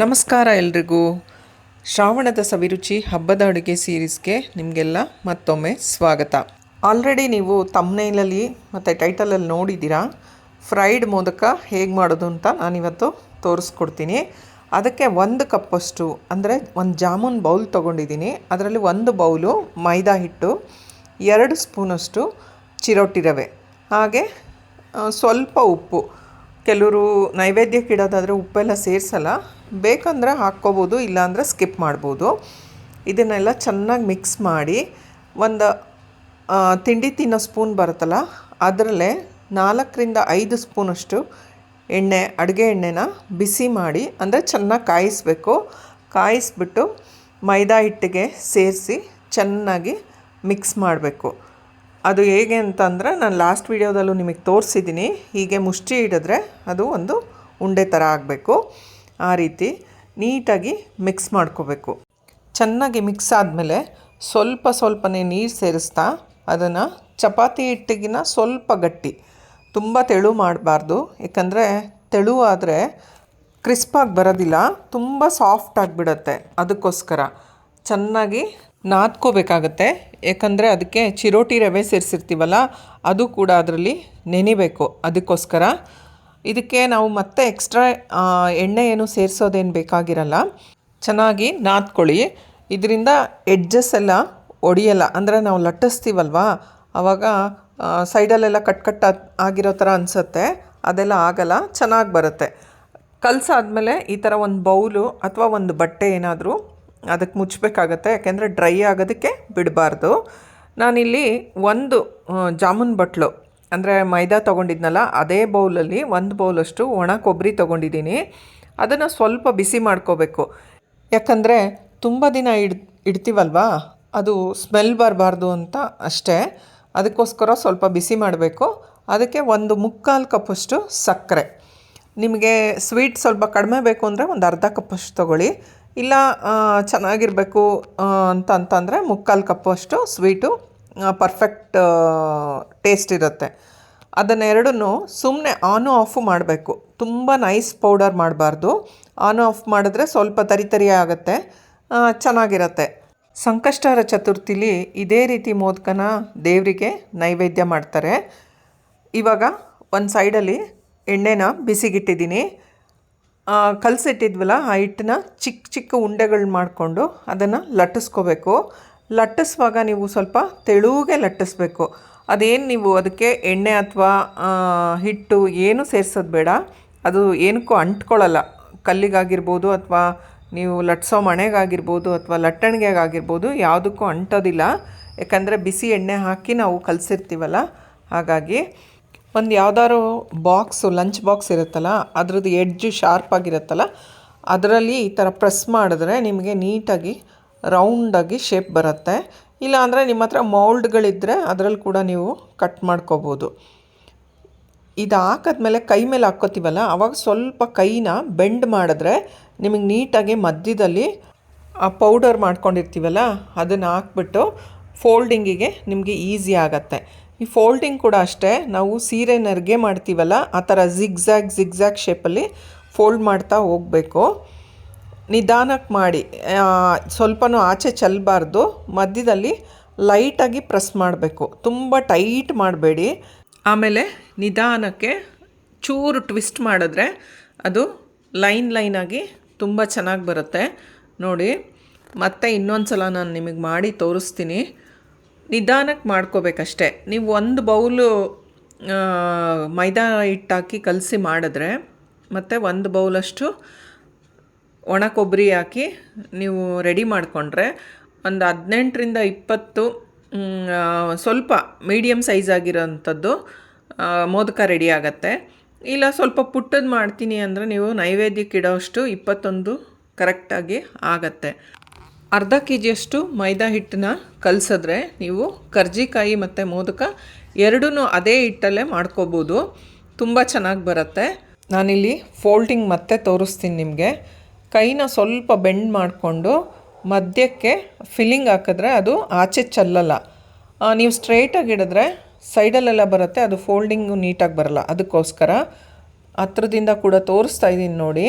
ನಮಸ್ಕಾರ ಎಲ್ರಿಗೂ. ಶ್ರಾವಣದ ಸವಿರುಚಿ ಹಬ್ಬದ ಅಡುಗೆ ಸೀರೀಸ್ಗೆ ನಿಮಗೆಲ್ಲ ಮತ್ತೊಮ್ಮೆ ಸ್ವಾಗತ. ಆಲ್ರೆಡಿ ನೀವು ತಮ್ನೇಲಲ್ಲಿ ಮತ್ತು ಟೈಟಲಲ್ಲಿ ನೋಡಿದ್ದೀರಾ ಫ್ರೈಡ್ ಮೋದಕ ಹೇಗೆ ಮಾಡೋದು ಅಂತ ನಾನಿವತ್ತು ತೋರಿಸ್ಕೊಡ್ತೀನಿ. ಅದಕ್ಕೆ 1 ಕಪ್ಪಷ್ಟು ಅಂದರೆ ಒಂದು ಜಾಮೂನ್ ಬೌಲ್ ತೊಗೊಂಡಿದ್ದೀನಿ. ಅದರಲ್ಲಿ 1 ಬೌಲು ಮೈದಾ ಹಿಟ್ಟು, 2 ಸ್ಪೂನಷ್ಟು ಚಿರೋಟಿ ರವೆ, ಹಾಗೆ ಸ್ವಲ್ಪ ಉಪ್ಪು. ಕೆಲವರು ನೈವೇದ್ಯಕ್ಕೆ ಇಡೋದಾದರೆ ಉಪ್ಪೆಲ್ಲ ಸೇರಿಸಲ್ಲ, ಬೇಕಂದರೆ ಹಾಕ್ಕೋಬೋದು, ಇಲ್ಲಾಂದರೆ ಸ್ಕಿಪ್ ಮಾಡ್ಬೋದು. ಇದನ್ನೆಲ್ಲ ಚೆನ್ನಾಗಿ ಮಿಕ್ಸ್ ಮಾಡಿ ಒಂದು ತಿಂಡಿ ತಿನ್ನೋ ಸ್ಪೂನ್ ಬರುತ್ತಲ್ಲ ಅದರಲ್ಲೇ 4ರಿಂದ 5 ಸ್ಪೂನಷ್ಟು ಎಣ್ಣೆ, ಅಡುಗೆ ಎಣ್ಣೆನ ಬಿಸಿ ಮಾಡಿ, ಅಂದರೆ ಚೆನ್ನಾಗಿ ಕಾಯಿಸ್ಬಿಟ್ಟು ಮೈದಾ ಹಿಟ್ಟಿಗೆ ಸೇರಿಸಿ ಚೆನ್ನಾಗಿ ಮಿಕ್ಸ್ ಮಾಡಬೇಕು. ಅದು ಹೇಗೆ ಅಂತಂದರೆ ನಾನು ಲಾಸ್ಟ್ ವಿಡಿಯೋದಲ್ಲೂ ನಿಮಗೆ ತೋರಿಸಿದ್ದೀನಿ. ಹೀಗೆ ಮುಷ್ಟಿ ಹಿಡಿದ್ರೆ ಅದು ಒಂದು ಉಂಡೆ ಥರ ಆಗಬೇಕು. ಆ ರೀತಿ ನೀಟಾಗಿ ಮಿಕ್ಸ್ ಮಾಡ್ಕೋಬೇಕು. ಚೆನ್ನಾಗಿ ಮಿಕ್ಸ್ ಆದಮೇಲೆ ಸ್ವಲ್ಪನೇ ನೀರು ಸೇರಿಸ್ತಾ ಅದನ್ನು ಚಪಾತಿ ಹಿಟ್ಟಿಗಿನ ಸ್ವಲ್ಪ ಗಟ್ಟಿ, ತುಂಬ ತೆಳು ಮಾಡಬಾರ್ದು. ಏಕೆಂದರೆ ತೆಳು ಆದರೆ ಕ್ರಿಸ್ಪಾಗಿ ಬರೋದಿಲ್ಲ, ತುಂಬ ಸಾಫ್ಟ್ ಆಗಿಬಿಡತ್ತೆ. ಅದಕ್ಕೋಸ್ಕರ ಚೆನ್ನಾಗಿ ನಾದ್ಕೋಬೇಕಾಗತ್ತೆ. ಏಕೆಂದರೆ ಅದಕ್ಕೆ ಚಿರೋಟಿ ರವೆ ಸೇರಿಸಿರ್ತೀವಲ್ಲ, ಅದು ಕೂಡ ಅದರಲ್ಲಿ ನೆನಿಬೇಕು. ಅದಕ್ಕೋಸ್ಕರ ಇದಕ್ಕೆ ನಾವು ಮತ್ತೆ ಎಕ್ಸ್ಟ್ರಾ ಎಣ್ಣೆ ಏನು ಸೇರಿಸೋದೇನು ಬೇಕಾಗಿರಲ್ಲ. ಚೆನ್ನಾಗಿ ನಾದ್ಕೊಳ್ಳಿ. ಇದರಿಂದ ಎಡ್ಜಸ್ ಎಲ್ಲ ಒಡೆಯಲ್ಲ, ಅಂದರೆ ನಾವು ಲಟ್ಟಿಸ್ತೀವಲ್ವ ಆವಾಗ ಸೈಡಲ್ಲೆಲ್ಲ ಕಟ್ ಆಗಿರೋ ಥರ ಅನಿಸುತ್ತೆ. ಅದೆಲ್ಲ ಆಗಲ್ಲ, ಚೆನ್ನಾಗಿ ಬರುತ್ತೆ. ಕಲಸಾದ್ಮೇಲೆ ಈ ಥರ ಒಂದು ಬೌಲು ಅಥವಾ ಒಂದು ಬಟ್ಟೆ ಏನಾದರೂ ಅದಕ್ಕೆ ಮುಚ್ಚಬೇಕಾಗತ್ತೆ, ಯಾಕೆಂದರೆ ಡ್ರೈ ಆಗೋದಕ್ಕೆ ಬಿಡಬಾರ್ದು. ನಾನಿಲ್ಲಿ 1 ಜಾಮೂನ್ ಬಟ್ಲು ಅಂದರೆ ಮೈದಾ ತೊಗೊಂಡಿದ್ನಲ್ಲ ಅದೇ ಬೌಲಲ್ಲಿ 1 ಬೌಲಷ್ಟು ಒಣ ಕೊಬ್ಬರಿ ತೊಗೊಂಡಿದ್ದೀನಿ. ಅದನ್ನು ಸ್ವಲ್ಪ ಬಿಸಿ ಮಾಡ್ಕೋಬೇಕು, ಯಾಕಂದರೆ ತುಂಬ ದಿನ ಇಡ್ತೀವಲ್ವ, ಅದು ಸ್ಮೆಲ್ ಬರಬಾರ್ದು ಅಂತ ಅಷ್ಟೇ. ಅದಕ್ಕೋಸ್ಕರ ಸ್ವಲ್ಪ ಬಿಸಿ ಮಾಡಬೇಕು. ಅದಕ್ಕೆ 1/4 ಕಪ್ಪಷ್ಟು ಸಕ್ಕರೆ. ನಿಮಗೆ ಸ್ವೀಟ್ ಸ್ವಲ್ಪ ಕಡಿಮೆ ಬೇಕು ಅಂದರೆ ಒಂದು ಅರ್ಧ ಕಪ್ಪಷ್ಟು ತೊಗೊಳ್ಳಿ. ಇಲ್ಲ ಚೆನ್ನಾಗಿರಬೇಕು ಅಂತಂದರೆ 3/4 ಕಪ್ಪಷ್ಟು ಸ್ವೀಟು ಪರ್ಫೆಕ್ಟ್ ಟೇಸ್ಟ್ ಇರುತ್ತೆ. ಅದನ್ನೆರಡನ್ನೂ ಸುಮ್ಮನೆ ಆನು ಆಫು ಮಾಡಬೇಕು. ತುಂಬ ನೈಸ್ ಪೌಡರ್ ಮಾಡಬಾರ್ದು. ಆನು ಆಫ್ ಮಾಡಿದ್ರೆ ಸ್ವಲ್ಪ ತರಿ ಆಗುತ್ತೆ, ಚೆನ್ನಾಗಿರುತ್ತೆ. ಸಂಕಷ್ಟಹರ ಚತುರ್ಥಿಲಿ ಇದೇ ರೀತಿ ಮೋದಕನ ದೇವರಿಗೆ ನೈವೇದ್ಯ ಮಾಡ್ತಾರೆ. ಇವಾಗ ಒಂದು ಸೈಡಲ್ಲಿ ಎಣ್ಣೆನ ಬಿಸಿಗಿಟ್ಟಿದ್ದೀನಿ. ಕಲಸಿಟ್ಟಿದ್ವಲ್ಲ ಆ ಹಿಟ್ಟನ್ನ ಚಿಕ್ಕ ಉಂಡೆಗಳು ಮಾಡಿಕೊಂಡು ಅದನ್ನು ಲಟ್ಟಿಸ್ಕೋಬೇಕು. ಲಟ್ಟಿಸುವಾಗ ನೀವು ಸ್ವಲ್ಪ ತೆಳುಗೆ ಲಟ್ಟಿಸ್ಬೇಕು. ಅದೇನು ನೀವು ಅದಕ್ಕೆ ಎಣ್ಣೆ ಅಥವಾ ಹಿಟ್ಟು ಏನು ಸೇರಿಸೋದು ಬೇಡ. ಅದು ಏನಕ್ಕೂ ಅಂಟ್ಕೊಳ್ಳಲ್ಲ. ಕಲ್ಲಿಗಾಗಿರ್ಬೋದು ಅಥವಾ ನೀವು ಲಟ್ಟಿಸೋ ಮಣೆಗಾಗಿರ್ಬೋದು ಅಥವಾ ಲಟ್ಟಣಿಗೆಗಾಗಿರ್ಬೋದು, ಯಾವುದಕ್ಕೂ ಅಂಟೋದಿಲ್ಲ. ಯಾಕಂದರೆ ಬಿಸಿ ಎಣ್ಣೆ ಹಾಕಿ ನಾವು ಕಲಸಿರ್ತೀವಲ್ಲ, ಹಾಗಾಗಿ ಒಂದು ಯಾವುದಾದ್ರು ಬಾಕ್ಸು, ಲಂಚ್ ಬಾಕ್ಸ್ ಇರುತ್ತಲ್ಲ, ಅದರದ್ದು ಎಡ್ಜು ಶಾರ್ಪಾಗಿರುತ್ತಲ್ಲ, ಅದರಲ್ಲಿ ಈ ಥರ ಪ್ರೆಸ್ ಮಾಡಿದ್ರೆ ನಿಮಗೆ ನೀಟಾಗಿ ರೌಂಡಾಗಿ ಶೇಪ್ ಬರುತ್ತೆ. ಇಲ್ಲಾಂದರೆ ನಿಮ್ಮ ಹತ್ರ ಮೌಲ್ಡ್ಗಳಿದ್ದರೆ ಅದರಲ್ಲಿ ಕೂಡ ನೀವು ಕಟ್ ಮಾಡ್ಕೋಬೋದು. ಇದು ಹಾಕಿದ್ಮೇಲೆ ಕೈ ಮೇಲೆ ಹಾಕ್ಕೋತೀವಲ್ಲ, ಆವಾಗ ಸ್ವಲ್ಪ ಕೈನ ಬೆಂಡ್ ಮಾಡಿದ್ರೆ ನಿಮಗೆ ನೀಟಾಗಿ ಮಧ್ಯದಲ್ಲಿ ಆ ಪೌಡರ್ ಮಾಡ್ಕೊಂಡಿರ್ತೀವಲ್ಲ ಅದನ್ನು ಹಾಕ್ಬಿಟ್ಟು ಫೋಲ್ಡಿಂಗಿಗೆ ನಿಮಗೆ ಈಸಿ ಆಗುತ್ತೆ. ಈ ಫೋಲ್ಡಿಂಗ್ ಕೂಡ ಅಷ್ಟೇ, ನಾವು ಸೀರೆ ನೆರಿಗೆ ಮಾಡ್ತೀವಲ್ಲ ಆ ಥರ ಜಿಗ್ಜ್ಯಾಗ್ ಶೇಪಲ್ಲಿ ಫೋಲ್ಡ್ ಮಾಡ್ತಾ ಹೋಗಬೇಕು. ನಿಧಾನಕ್ಕೆ ಮಾಡಿ, ಸ್ವಲ್ಪನೂ ಆಚೆ ಚೆಲ್ಲಬಾರ್ದು. ಮಧ್ಯದಲ್ಲಿ ಲೈಟಾಗಿ ಪ್ರೆಸ್ ಮಾಡಬೇಕು, ತುಂಬ ಟೈಟ್ ಮಾಡಬೇಡಿ. ಆಮೇಲೆ ನಿಧಾನಕ್ಕೆ ಚೂರು ಟ್ವಿಸ್ಟ್ ಮಾಡಿದ್ರೆ ಅದು ಲೈನಾಗಿ ತುಂಬ ಚೆನ್ನಾಗಿ ಬರುತ್ತೆ. ನೋಡಿ, ಮತ್ತೆ ಇನ್ನೊಂದು ಸಲ ನಾನು ನಿಮಗೆ ಮಾಡಿ ತೋರಿಸ್ತೀನಿ. ನಿಧಾನಕ್ಕೆ ಮಾಡ್ಕೋಬೇಕಷ್ಟೆ. ನೀವು 1 ಬೌಲು ಮೈದಾ ಹಿಟ್ಟಾಕಿ ಕಲಸಿ ಮಾಡಿದ್ರೆ ಮತ್ತು 1 ಬೌಲಷ್ಟು ಒಣ ಕೊಬ್ಬರಿ ಹಾಕಿ ನೀವು ರೆಡಿ ಮಾಡಿಕೊಂಡ್ರೆ ಒಂದು 18ರಿಂದ 20 ಸ್ವಲ್ಪ ಮೀಡಿಯಮ್ ಸೈಜ್ ಆಗಿರೋಂಥದ್ದು ಮೋದಕ ರೆಡಿ ಆಗುತ್ತೆ. ಇಲ್ಲ ಸ್ವಲ್ಪ ಪುಟ್ಟದ್ದು ಮಾಡ್ತೀನಿ ಅಂದರೆ ನೀವು ನೈವೇದ್ಯಕ್ಕೆ ಇಡೋಷ್ಟು 21 ಕರೆಕ್ಟಾಗಿ ಆಗತ್ತೆ. ಅರ್ಧ ಕೆ ಜಿಯಷ್ಟು ಮೈದಾ ಹಿಟ್ಟನ್ನ ಕಲಸಿದ್ರೆ ನೀವು ಕರ್ಜಿಕಾಯಿ ಮತ್ತು ಮೋದಕ ಎರಡೂ ಅದೇ ಹಿಟ್ಟಲ್ಲೇ ಮಾಡ್ಕೋಬೋದು. ತುಂಬ ಚೆನ್ನಾಗಿ ಬರುತ್ತೆ. ನಾನಿಲ್ಲಿ ಫೋಲ್ಡಿಂಗ್ ಮತ್ತೆ ತೋರಿಸ್ತೀನಿ ನಿಮಗೆ. ಕೈನ ಸ್ವಲ್ಪ ಬೆಂಡ್ ಮಾಡಿಕೊಂಡು ಮಧ್ಯಕ್ಕೆ ಫಿಲ್ಲಿಂಗ್ ಹಾಕಿದ್ರೆ ಅದು ಆಚೆ ಚೆಲ್ಲಲ್ಲ. ನೀವು ಸ್ಟ್ರೈಟಾಗಿ ಹಿಡಿದ್ರೆ ಸೈಡಲ್ಲೆಲ್ಲ ಬರುತ್ತೆ, ಅದು ಫೋಲ್ಡಿಂಗು ನೀಟಾಗಿ ಬರಲ್ಲ. ಅದಕ್ಕೋಸ್ಕರ ಹತ್ರದಿಂದ ಕೂಡ ತೋರಿಸ್ತಾ ಇದ್ದೀನಿ ನೋಡಿ.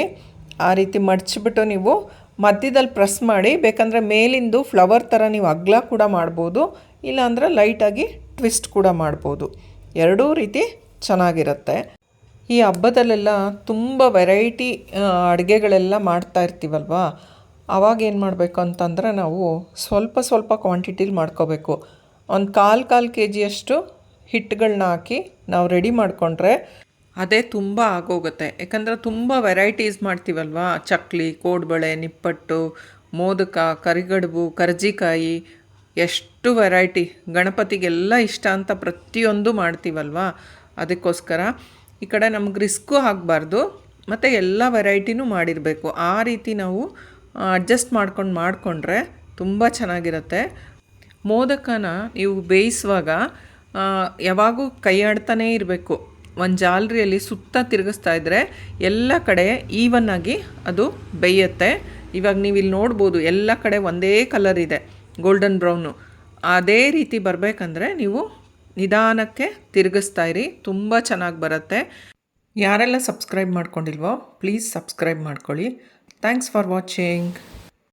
ಆ ರೀತಿ ಮಡಚಿಬಿಟ್ಟು ನೀವು ಮಧ್ಯದಲ್ಲಿ ಪ್ರೆಸ್ ಮಾಡಿ, ಬೇಕಂದರೆ ಮೇಲಿಂದು ಫ್ಲವರ್ ಥರ ನೀವು ಅಗಲ ಕೂಡ ಮಾಡ್ಬೋದು, ಇಲ್ಲಾಂದರೆ ಲೈಟಾಗಿ ಟ್ವಿಸ್ಟ್ ಕೂಡ ಮಾಡ್ಬೋದು. ಎರಡೂ ರೀತಿ ಚೆನ್ನಾಗಿರುತ್ತೆ. ಈ ಹಬ್ಬದಲ್ಲೆಲ್ಲ ತುಂಬ ವೆರೈಟಿ ಅಡುಗೆಗಳೆಲ್ಲ ಮಾಡ್ತಾ ಇರ್ತೀವಲ್ವ, ಆವಾಗ ಏನು ಮಾಡಬೇಕು ಅಂತಂದರೆ ನಾವು ಸ್ವಲ್ಪ ಸ್ವಲ್ಪ ಕ್ವಾಂಟಿಟಿಲಿ ಮಾಡ್ಕೋಬೇಕು. ಒಂದು ಕಾಲು ಕೆ ಜಿಯಷ್ಟು ಹಿಟ್ಟುಗಳನ್ನ ಹಾಕಿ ನಾವು ರೆಡಿ ಮಾಡಿಕೊಂಡ್ರೆ ಅದೇ ತುಂಬ ಆಗೋಗುತ್ತೆ. ಯಾಕಂದರೆ ತುಂಬ ವೆರೈಟೀಸ್ ಮಾಡ್ತೀವಲ್ವ, ಚಕ್ಲಿ, ಕೋಡ್ಬಳೆ, ನಿಪ್ಪಟ್ಟು, ಮೋದಕ, ಕರಿಗಡುಬು, ಕರ್ಜಿಕಾಯಿ, ಎಷ್ಟು ವೆರೈಟಿ, ಗಣಪತಿಗೆಲ್ಲ ಇಷ್ಟ ಅಂತ ಪ್ರತಿಯೊಂದು ಮಾಡ್ತೀವಲ್ವ. ಅದಕ್ಕೋಸ್ಕರ ಈ ಕಡೆ ನಮ್ಗೆ ರಿಸ್ಕು ಆಗಬಾರ್ದು, ಮತ್ತು ಎಲ್ಲ ವೆರೈಟಿನೂ ಮಾಡಿರಬೇಕು. ಆ ರೀತಿ ನಾವು ಅಡ್ಜಸ್ಟ್ ಮಾಡಿಕೊಂಡ್ರೆ ತುಂಬ ಚೆನ್ನಾಗಿರುತ್ತೆ. ಮೋದಕನ ನೀವು ಬೇಯಿಸುವಾಗ ಯಾವಾಗೂ ಕೈ ಆಡ್ತಾನೇ ಇರಬೇಕು. ಒಂದು ಜಾಲರಿಯಲ್ಲಿ ಸುತ್ತ ತಿರುಗಿಸ್ತಾ ಇದ್ದರೆ ಎಲ್ಲ ಕಡೆ ಈವನ್ನಾಗಿ ಅದು ಬೇಯುತ್ತೆ. ಇವಾಗ ನೀವು ಇಲ್ಲಿ ನೋಡ್ಬೋದು, ಎಲ್ಲ ಕಡೆ ಒಂದೇ ಕಲರ್ ಇದೆ, ಗೋಲ್ಡನ್ ಬ್ರೌನು. ಅದೇ ರೀತಿ ಬರಬೇಕಂದ್ರೆ ನೀವು ನಿಧಾನಕ್ಕೆ ತಿರುಗಿಸ್ತಾ ಇರಿ, ತುಂಬ ಚೆನ್ನಾಗಿ ಬರುತ್ತೆ. ಯಾರೆಲ್ಲ ಸಬ್ಸ್ಕ್ರೈಬ್ ಮಾಡ್ಕೊಂಡಿಲ್ವೋ ಪ್ಲೀಸ್ ಸಬ್ಸ್ಕ್ರೈಬ್ ಮಾಡ್ಕೊಳ್ಳಿ. Thanks for watching.